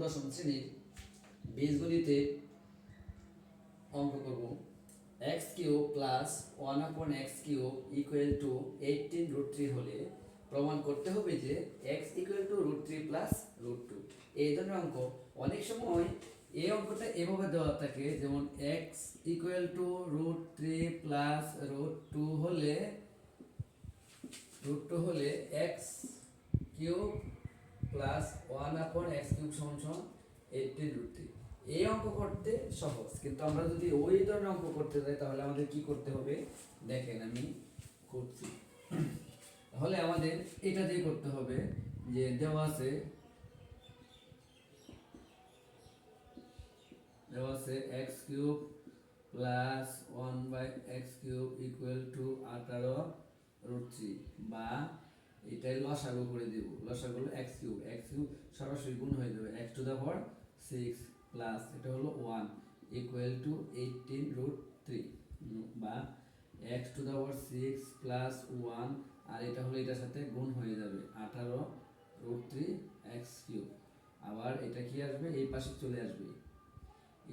দশম শ্রেণীর বীজগণিতে অঙ্ক করব। X cube plus 1/x cube equal to 18√3 হলে প্রমাণ করতে হবে যে এক্স ইকুয়াল টু √3 প্লাস √2। এই ধরনের অঙ্ক অনেক সময় এই অঙ্কটা এভাবে দেওয়া থাকে, যেমন এক্স ইকুয়াল টু √3 প্লাস √2 হলে x cube plus 1/x cube সমান 18√3। এই অঙ্ক করতে সহজ, কিন্তু আমরা যদি ওই ধরনের অঙ্ক করতে যাই তাহলে আমাদের কি করতে হবে দেখেন আমি করছি। তাহলে আমাদের এটা দিয়ে করতে হবে যে দেওয়া আছে x cube plus 1/x cube equal to 18√3, বা এটাই লসাগু করে দেব। লসাগু হলো x কিউব সরাসরি গুণ হয়ে যাবে x to the power 6 plus এটা হলো 1 ইকুয়াল টু 18√3, বা x to the power 6 plus 1 আর এটা হলো এটার সাথে গুণ হয়ে যাবে 18√3 x কিউব। আবার এটা কি আসবে, এই পাশে চলে আসবে,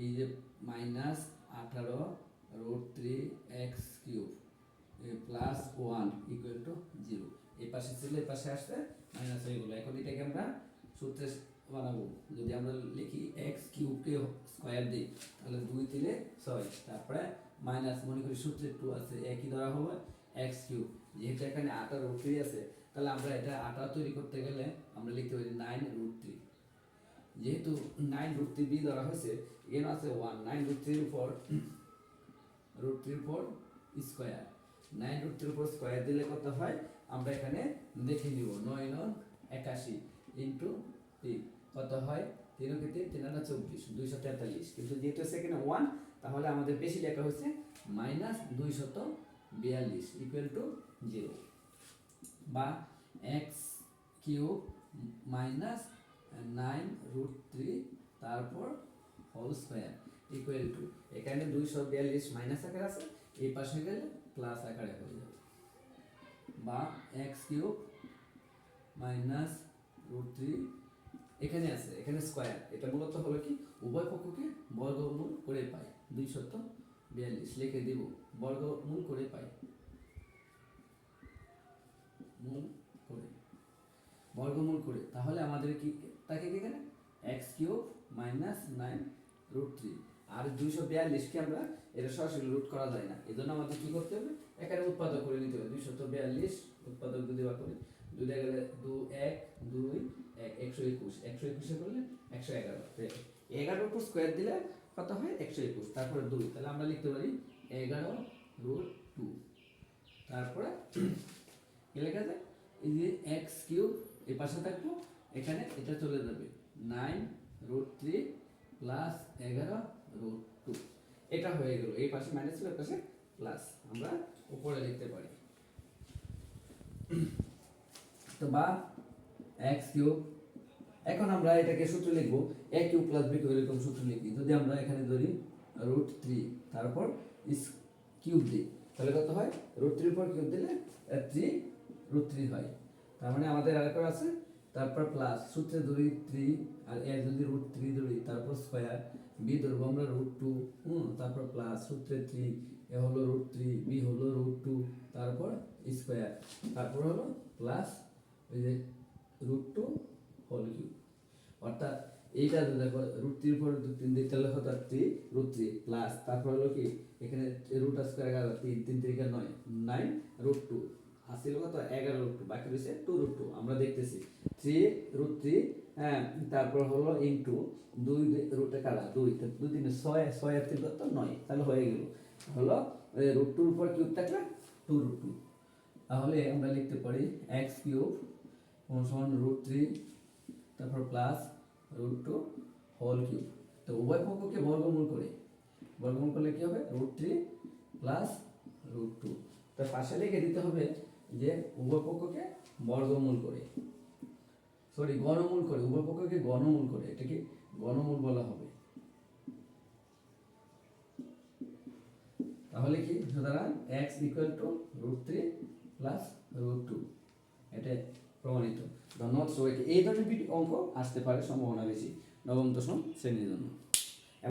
এই যে minus 18√3 x cube plus 1 equal two 0। এই পাশে ছিল, এই পাশে আসছে মাইনাস হয়ে গেল। এখন এটাকে আমরা সূত্রে বানাবো। যদি আমরা লিখি x কিউবকে স্কয়ার দিই তাহলে 2 3 6, তারপরে মাইনাস মনে করি সূত্রে 2 আছে, একই ধরা হবে x কিউব। যেহেতু এখানে 18√3 আছে তাহলে আমরা এটা 18 তৈরি করতে গেলে আমরা লিখতে পারি 9√3। যেহেতু 9√3 বি ধরা হয়েছে, এখানে আছে 1, 9√3 উপর স্কয়ার, 9√3 উপর স্কয়ার দিলে কত হয় আমরা এখানে দেখে নিব। 9 9 81 ইন্টু 3 কত হয়, 3 কে 3 3 আনা 24 243। কিন্তু যেহেতু সেখানে 1 তাহলে আমাদের বেশি লেখা হয়েছে -242 ইকুয়াল টু 0, বা x কিউব মাইনাস 9√3 তারপর হোল স্কয়ার ইকুয়াল টু, এখানে 242 মাইনাস আকারে আছে, এই পাশে গেলে প্লাস আকারে হয়ে যাবে, বা x কিউব মাইনাস √3 এখানে আছে, এখানে স্কয়ার। এটা মূলত হলো কি উভয় পক্ষকে বর্গমূল করে পাই, 242 লিখে দিব, বর্গমূল করে পাই, বর্গমূল করে। তাহলে আমাদের কি থাকে এখানে x কিউব মাইনাস 9√3 আর 242 কে আমরা এটা সরাসরি রুট করা যায় না, এজন্য আমাদের কি করতে হবে এখানে উৎপাদক করে নিতে হবে। 242 উৎপাদক যদি বা করি 2 দিয়ে গেলে 2 1 2 1 121, 121 করলে 111, 11 উপর স্কয়ার দিলে কত হয় 121, তারপরে 2, তাহলে আমরা লিখতে পারি 11√2। তারপরে কি লেখা যায়, এই যে x কিউব এই পাশে থাকবো, এখানে এটা চলে যাবে 9√3 প্লাস 11√2, এটা হয়ে গেল। এই পাশে মাইনাস ছিল, এই পাশে প্লাস, আমরা উপরে লিখতে পারি। তো বা x কিউব, এখন আমরা এটাকে সূত্র লিখবো a cube plus b cube, এরকম সূত্র লিখি। যদি আমরা এখানে ধরি √3 তারপর কিউব দিই তাহলে কত হয়, √3 উপর কিউব দিলে 3√3 হয়। তার মানে আমাদের আরেকটা আছে, তারপর প্লাস সূত্রে ধরি 3 আর এ যদি √3 ধরি তারপর স্কয়ার, বি ধরবো আমরা √2, তারপর প্লাস সূত্রে 3, এ হলো √3 বি হলো √2 তারপর স্কয়ার, তারপর হলো প্লাস এই যে √2 হোল কিউব। অর্থাৎ এইটা দেখো √3 উপর 3 দিয়ে তাহলে হতো 3√3 প্লাস তারপর হলো কি এখানে রুট স্কয়ার 11 3 3 3 9 9√2 আসলে কত 11√2, বাকি রয়েছে 2√2। আমরা দেখতেছি 3√3, হ্যাঁ, তারপর হলো ইনটু 2 রুটে কালা 2 2 3 6 6 এর 3 কত 9, তাহলে হয়ে গেল হলো √2 এর উপর কিউব থাকলে 2√2। তাহলে আমরা লিখতে পারি x কিউব সমান √3 তারপর প্লাস √2 হোল কিউব। তো উভয় পক্ষকে বর্গমূল করে, বর্গমূল করলে কি হবে √3 প্লাস √2। তো পাশে লিখে দিতে হবে যে উভয় পক্ষকে বর্গমূল করে, সরি গণমূল করে, উভয় পক্ষকে গণমূল করে, এটাকে গণমূল বলা হবে। তাহলে কি সুতরাং x ইকুয়াল টু √3 প্লাস √2, এটা প্রমাণিত। ধন্যবাদ সবাইকে। এই ধরনের অঙ্ক আসতে পারে, সম্ভাবনা বেশি। নবম দশম শ্রেণীর জন্য।